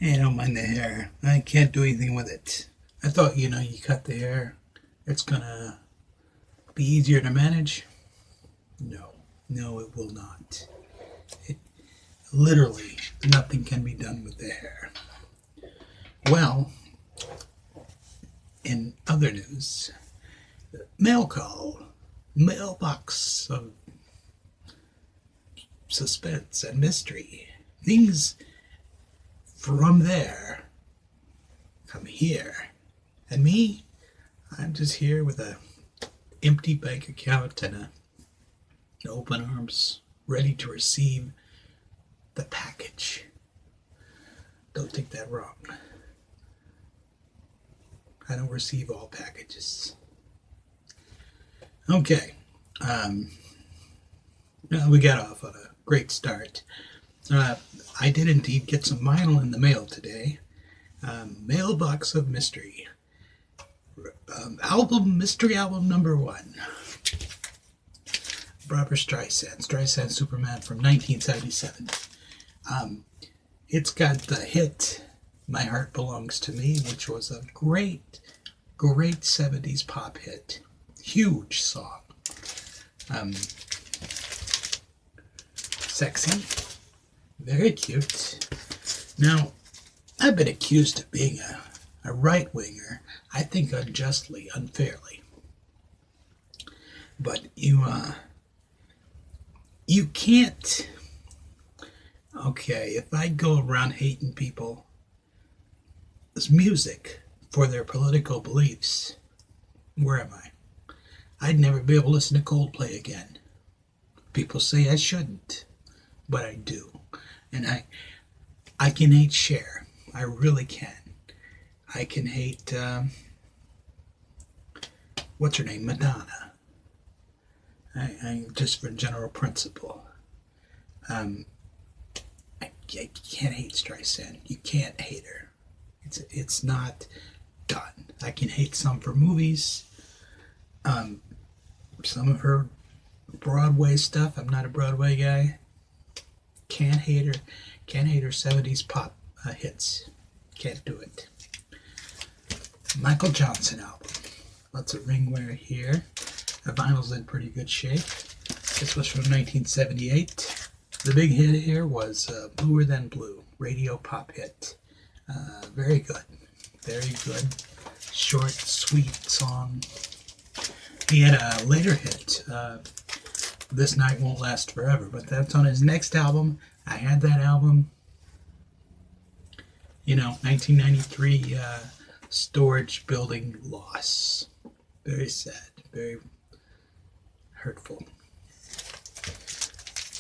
I don't mind the hair. I can't do anything with it. I thought, you cut the hair, it's gonna be easier to manage. No, no, it will not. It literally nothing can be done with the hair. Well, in other news, mail call, mailbox of suspense and mystery. Things from there come here. And me, I'm just here with a empty bank account and open arms, ready to receive the package. Don't take that wrong. I don't receive all packages. Okay. We got off on a great start. I did indeed get some vinyl in the mail today. Mailbox of Mystery. Mystery album number 1. Barbra Streisand Superman from 1977. It's got the hit My Heart Belongs to Me, which was a great 70s pop hit. Huge song. Sexy. Very cute. Now, I've been accused of being a right-winger, I think unjustly, unfairly. But you can't... Okay, if I go around hating people's music for their political beliefs, where am I? I'd never be able to listen to Coldplay again. People say I shouldn't, but I do. And I can hate Cher. I really can. I can hate, what's her name? Madonna. I just for general principle. I can't hate Streisand. You can't hate her. It's not done. I can hate some for movies. Some of her Broadway stuff. I'm not a Broadway guy. Can't hate her. Can't hate her 70s pop hits. Can't do it. Michael Johnson album. Lots of ring wear here. The vinyl's in pretty good shape. This was from 1978. The big hit here was Bluer Than Blue, radio pop hit. Very good. Very good. Short, sweet song. He had a later hit, This Night Won't Last Forever, but that's on his next album. I had that album. 1993 storage building loss. Very sad. Very hurtful.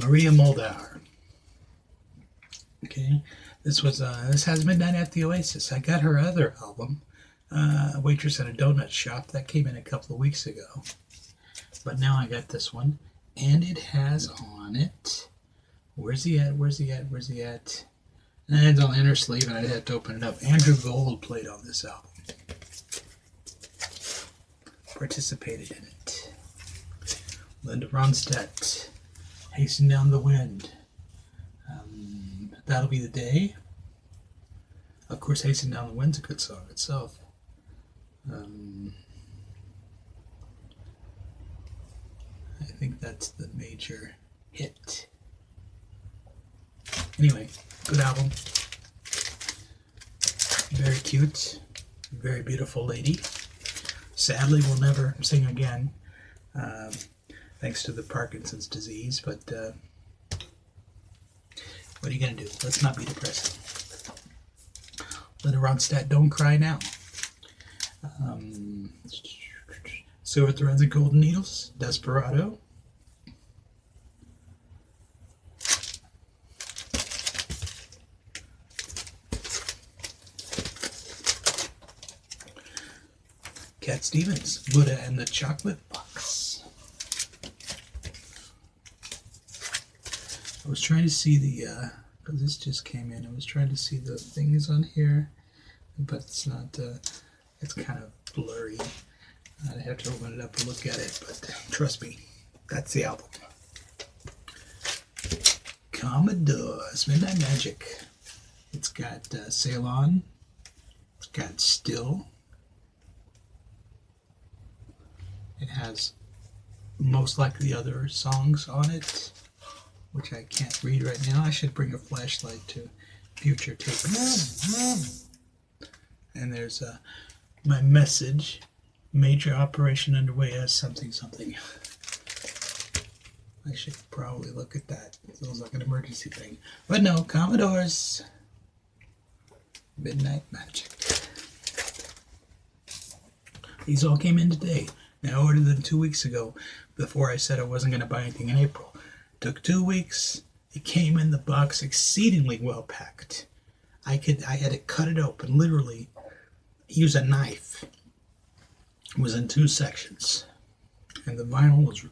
Maria Muldaur. Okay, this has Midnight at the Oasis. I got her other album, Waitress at a Donut Shop. That came in a couple of weeks ago, but now I got this one, and it has on it. Where's he at? And it's on the inner sleeve, and I'd have to open it up. Andrew Gold played on this album. Participated in it. Linda Ronstadt, Hasten Down the Wind. That'll Be the Day. Of course, Hasten Down the Wind's a good song itself. I think that's the major hit. Anyway, good album. Very cute. Very beautiful lady. Sadly, will never sing again. Thanks to the Parkinson's disease, but what are you going to do? Let's not be depressing. Linda Ronstadt, Don't Cry Now. Silver Threads and Golden Needles, Desperado. Cat Stevens, Buddha and the Chocolate Box. I was trying to see the, because this just came in, I was trying to see the things on here, but it's not, it's kind of blurry. I'd have to open it up and look at it, but trust me, that's the album. Commodores, Midnight Magic. It's got Ceylon. It's got Still. It has most likely other songs on it, which I can't read right now. I should bring a flashlight to future tapings. And there's my message. Major operation underway as something something. I should probably look at that. It sounds like an emergency thing. But no, Commodores. Midnight Magic. These all came in today. Now I ordered them 2 weeks ago before I said I wasn't going to buy anything in April. Took 2 weeks. It came in the box exceedingly well packed. I had to cut it open, literally use a knife. It was in 2 sections. And the vinyl was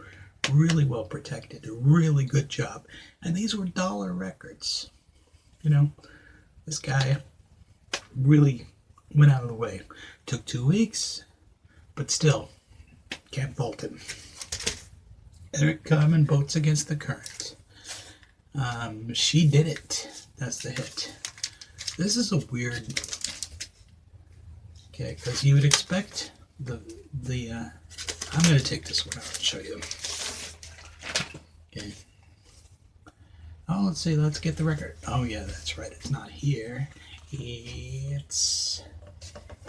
really well protected. A really good job. And these were dollar records. You know, this guy really went out of the way. Took 2 weeks, but still, can't fault him. Eric Carmen, Boats Against the Current. She Did It. That's the hit. This is a weird... Okay, because you would expect the I'm going to take this one out and show you. Okay. Oh, let's see. Let's get the record. Oh, yeah, that's right. It's not here. It's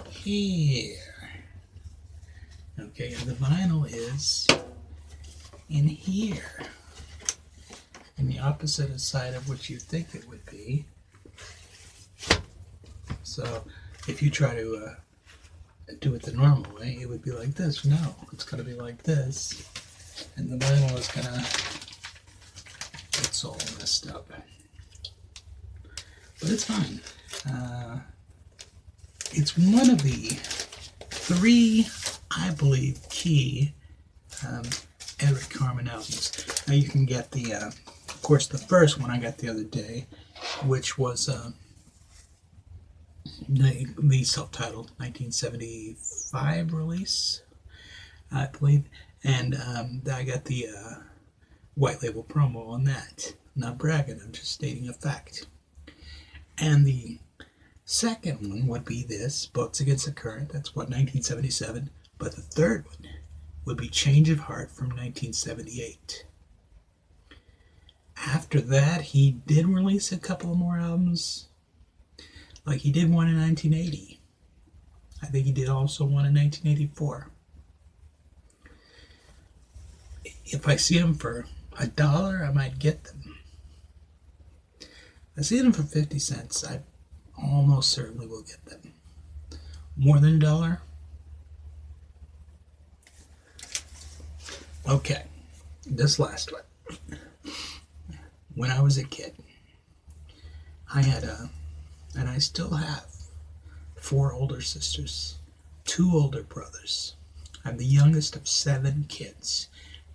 here. Okay, and the vinyl is in here. And the opposite side of what you think it would be. So, if you try to do it the normal way, it would be like this. No, it's going to be like this. And the vinyl is going to... It's all messed up. But it's fine. It's one of the 3, I believe, key Eric Carmen albums. Now you can get the, of course, the first one I got the other day, which was the self-titled 1975 release, I believe, and I got the white label promo on that. I'm not bragging, I'm just stating a fact. And the second one would be this, Boats Against the Current, that's what, 1977, but the third one would be Change of Heart from 1978. After that, he did release a couple more albums. Like he did one in 1980. I think he did also one in 1984. If I see them for $1, I might get them. If I see them for 50 cents, I almost certainly will get them. More than $1? Okay, this last one. When I was a kid, I had and I still have, 4 older sisters, 2 older brothers. I'm the youngest of 7 kids,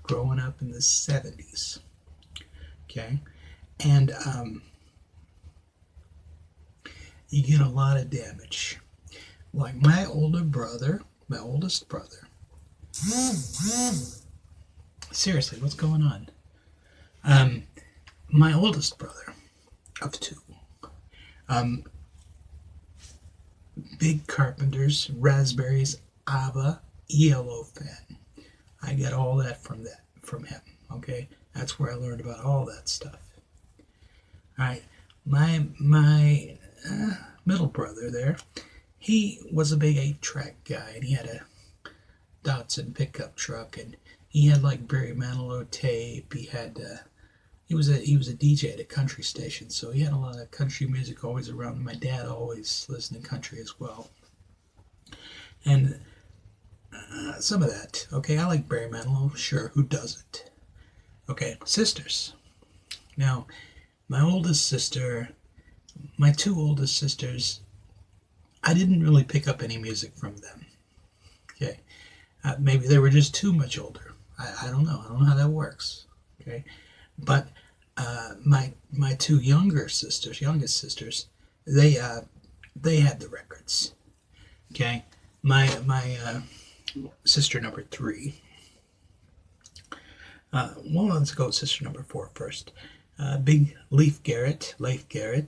growing up in the 70s. Okay, and you get a lot of damage. Like my older brother, my oldest brother. Seriously, what's going on? My oldest brother of 2. Big Carpenters, Raspberries, ABBA, ELO fan. I got all that from him. Okay, that's where I learned about all that stuff. All right, my middle brother there, he was a big 8-track guy, and he had a Datsun pickup truck, and he had like Barry Manilow tape. He had he was a DJ at a country station, so he had a lot of country music always around. My dad always listened to country as well, and some of that. Okay, I like Barry Manilow. Sure, who doesn't? Okay, sisters. Now, my oldest sister, my 2 oldest sisters, I didn't really pick up any music from them. Okay, maybe they were just too much older. I don't know. I don't know how that works. Okay, but my 2 youngest sisters, they had the records. Okay, my sister number 3. Well, let's go with sister number 4 first. Big Leif Garrett,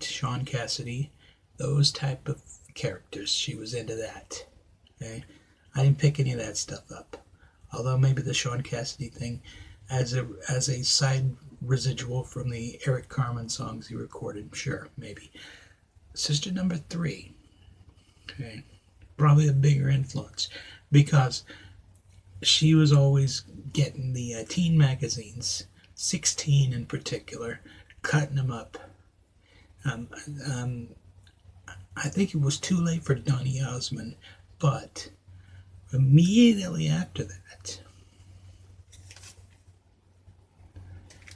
Sean Cassidy, those type of characters. She was into that. Okay, I didn't pick any of that stuff up. Although maybe the Sean Cassidy thing, as a side residual from the Eric Carmen songs he recorded, sure, maybe. Sister number 3, okay, probably a bigger influence because she was always getting the teen magazines, 16 in particular, cutting them up. I think it was too late for Donny Osmond, but immediately after that,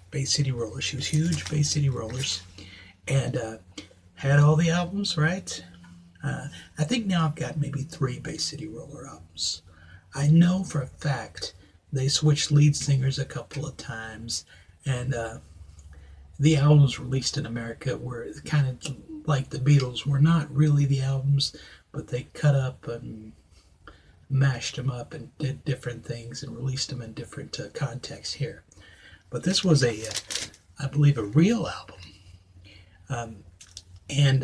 Bay City Rollers. She was huge, Bay City Rollers, and had all the albums, right? I think now I've got maybe 3 Bay City Roller albums. I know for a fact they switched lead singers a couple of times, and the albums released in America were kind of like the Beatles, were not really the albums, but they cut up and mashed them up and did different things and released them in different contexts here. But this was I believe, a real album. And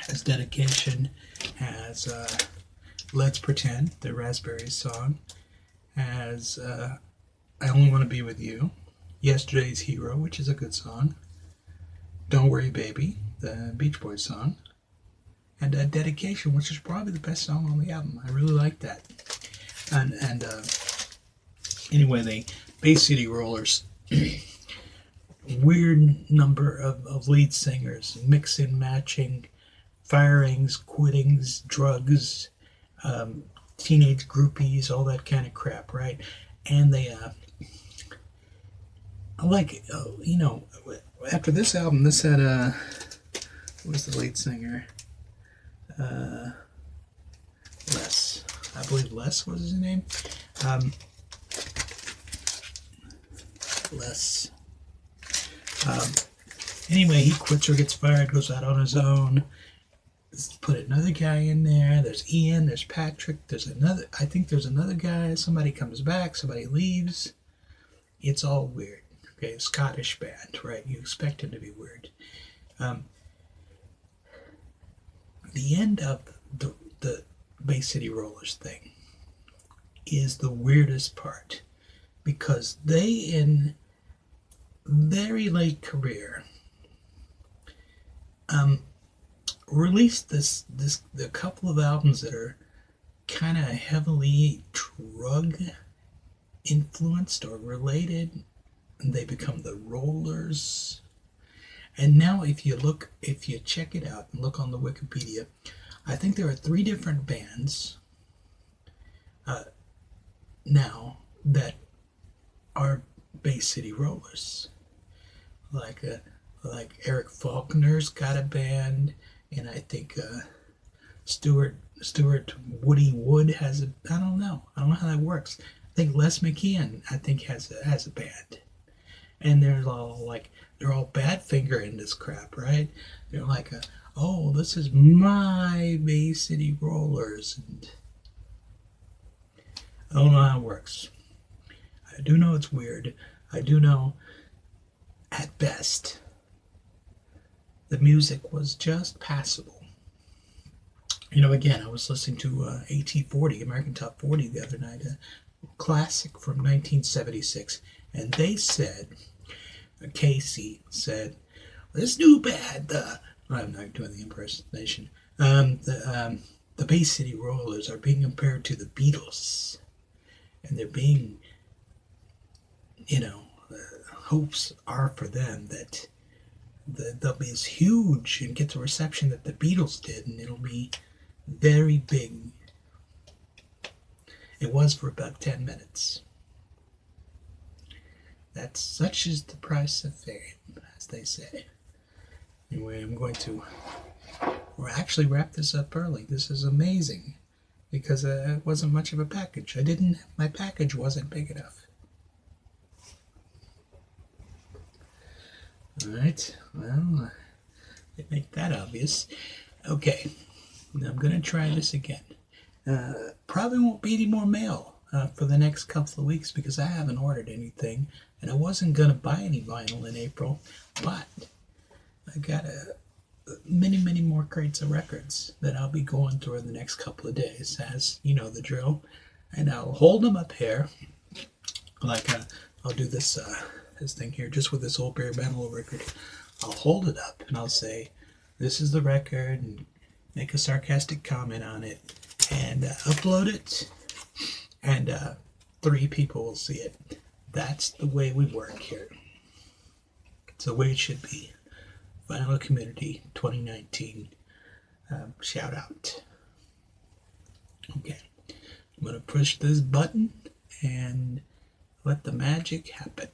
has Dedication, has Let's Pretend, the Raspberries song, has I Only Want to Be With You, Yesterday's Hero, which is a good song, Don't Worry Baby, the Beach Boys song, and Dedication, which is probably the best song on the album. I really like that. And anyway, the Bay City Rollers, weird number of lead singers, mixing, matching, firings, quittings, drugs, teenage groupies, all that kind of crap, right? And they, after this album, this had, who was the lead singer? Les. I believe Les was his name. Les. Anyway, he quits or gets fired, goes out on his own. Put another guy in there. There's Ian, there's Patrick, I think there's another guy. Somebody comes back, somebody leaves. It's all weird. Okay, Scottish band, right? You expect it to be weird. The end of the Bay City Rollers thing is the weirdest part, because they, in very late career, released the couple of albums that are kind of heavily drug influenced or related, and they become the Rollers. And now if you check it out and look on the Wikipedia, I think there are 3 different bands now that are Bay City Rollers. Like Eric Faulkner's got a band, and I think Stuart Woody Wood has a, I don't know how that works. I think Les McKeon, I think, has a band, and they're all Badfinger in this crap, right? They're like, oh, this is my Bay City Rollers, and I don't know how it works. I do know it's weird. I do know, at best, the music was just passable. Again, I was listening to AT40, American Top 40, the other night, a classic from 1976, and they said, Casey said, this new band, I'm not doing the impersonation, the Bay City Rollers are being compared to the Beatles, and they're being, hopes are for them that they'll be as huge and get the reception that the Beatles did, and it'll be very big. It was for about 10 minutes. That's such is the price of fame, as they say. Anyway, I'm going to actually wrap this up early. This is amazing, because it wasn't much of a package. My package wasn't big enough. Alright, well, they make that obvious. Okay, now I'm going to try this again. Probably won't be any more mail for the next couple of weeks, because I haven't ordered anything, and I wasn't going to buy any vinyl in April, but I got many more crates of records that I'll be going through in the next couple of days, as you know the drill. And I'll hold them up here, like I'll do this this thing here just with this old bare metal record. I'll hold it up and I'll say, "This is the record," and make a sarcastic comment on it, and upload it, and 3 people will see it. That's the way we work here. It's the way it should be. Vinyl Community 2019 shout out. Okay, I'm gonna push this button and let the magic happen.